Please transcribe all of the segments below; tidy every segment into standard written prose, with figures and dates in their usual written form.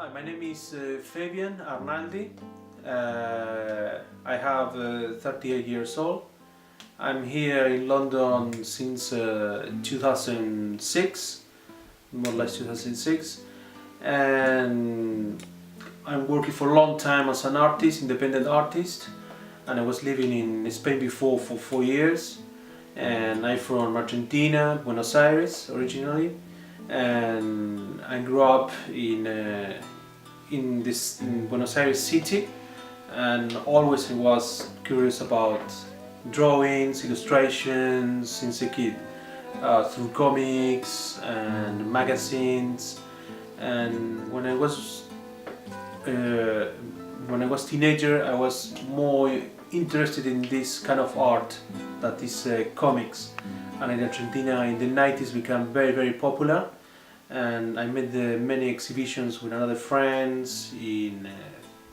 Hi, my name is Fabian Arnaldi. I have 38 years old. I'm here in London since 2006, more or less 2006, and I'm working for a long time as an artist, independent artist, and I was living in Spain before for 4 years, and I'm from Argentina, Buenos Aires originally, and I grew up in Buenos Aires city, and always I was curious about drawings, illustrations since a kid, through comics and magazines. And when I was teenager, I was more interested in this kind of art, that is comics. And in Argentina in the 90s became very popular, and I made many exhibitions with other friends in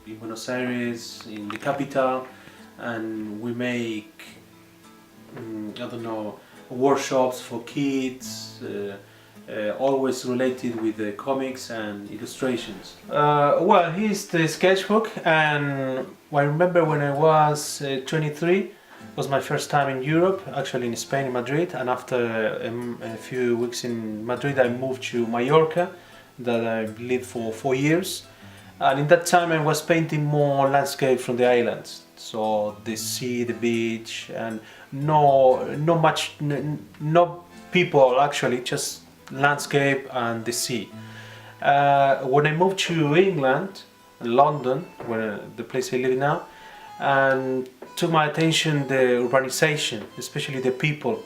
Buenos Aires, in the capital, and we make I don't know, workshops for kids, always related with the comics and illustrations. Well, here's the sketchbook, and I remember when I was 23, was my first time in Europe, actually in Spain, in Madrid, and after a few weeks in Madrid I moved to Mallorca, that I lived for 4 years, and in that time I was painting more landscape from the islands, so the sea, the beach, and no people actually, just landscape and the sea. When I moved to England, London, where the place I live now, and took my attention the urbanization, especially the people,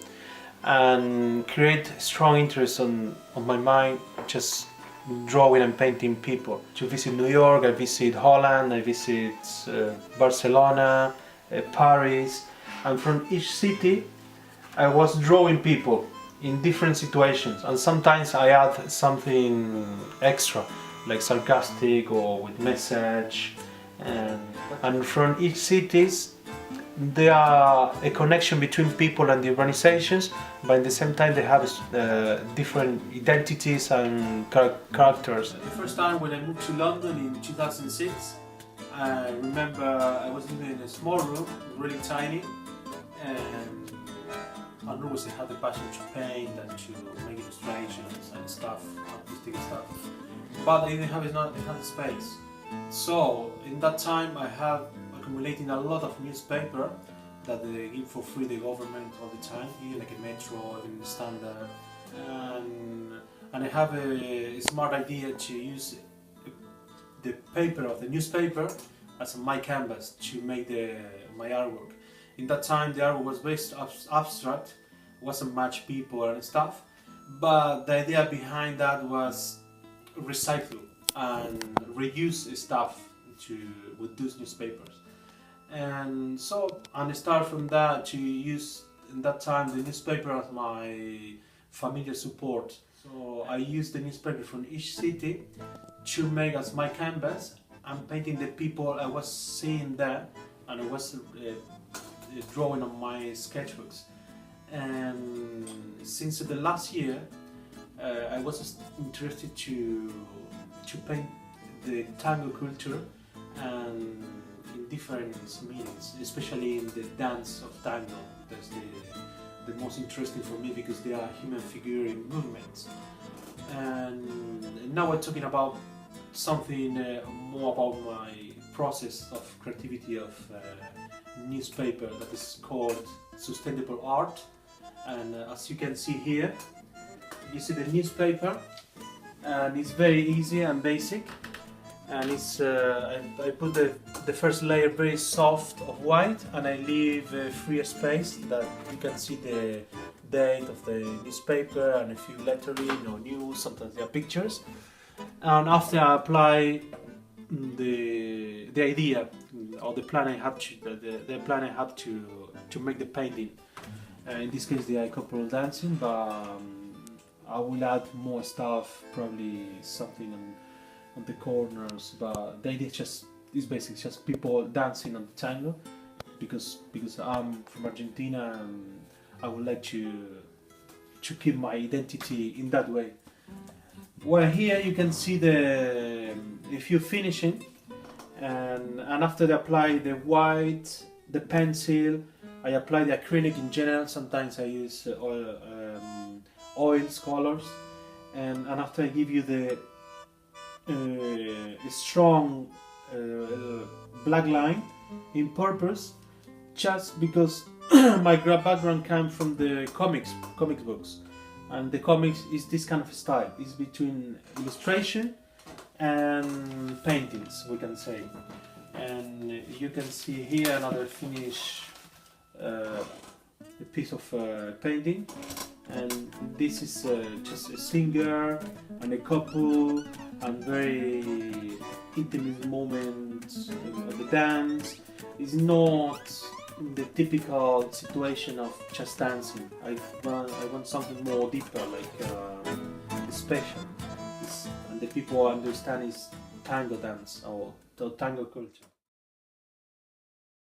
and create strong interest on my mind, just drawing and painting people. To visit New York, I visit Holland, I visit Barcelona, Paris, and from each city I was drawing people in different situations, and sometimes I add something extra, like sarcastic or with message, and from each cities there are a connection between people and the urbanizations, but at the same time they have different identities and characters. The first time when I moved to London in 2006, I remember I was living in a small room, really tiny, and I always had the passion to paint and to make illustrations and stuff, artistic stuff, but I didn't have enough space. So in that time I have accumulating a lot of newspaper that they give for free, the government, all the time, here like a Metro, even the Standard, and I have a smart idea to use the paper of the newspaper as my canvas to make my artwork. In that time the artwork was very abstract, wasn't much people and stuff, but the idea behind that was recycle and reuse stuff with those newspapers. And so I start from that to use in that time the newspaper as my familiar support. So I use the newspaper from each city to make as my canvas. I'm painting the people I was seeing there, and I was drawing on my sketchbooks. And since the last year I was interested to paint the tango culture, and in different meanings, especially in the dance of tango. That's the most interesting for me, because they are human figure in movements. And now we're talking about something more about my process of creativity of newspaper that is called sustainable art. And as you can see here, you see the newspaper, and it's very easy and basic. And it's I put the first layer very soft of white, and I leave free space that you can see the date of the newspaper and a few lettering or news, sometimes there are pictures. And after I apply the idea or the plan I have to make the painting. In this case they are couple dancing, but I will add more stuff, probably something on the corners, but the idea is basically just people dancing on the tango, because I'm from Argentina and I would like to keep my identity in that way. Well, here you can see if you're finishing, and after they apply the white, the pencil, I apply the acrylic in general. Sometimes I use oils, colors, and after I give you the strong black line in purpose, just because my background comes from the comics books, and the comics is this kind of style. It's between illustration and paintings, we can say. And you can see here another finish, a piece of painting, and this is just a singer and a couple and very intimate moments of the dance. It's not the typical situation of just dancing. I want something more deeper, like special. And the people understand is tango dance or tango culture.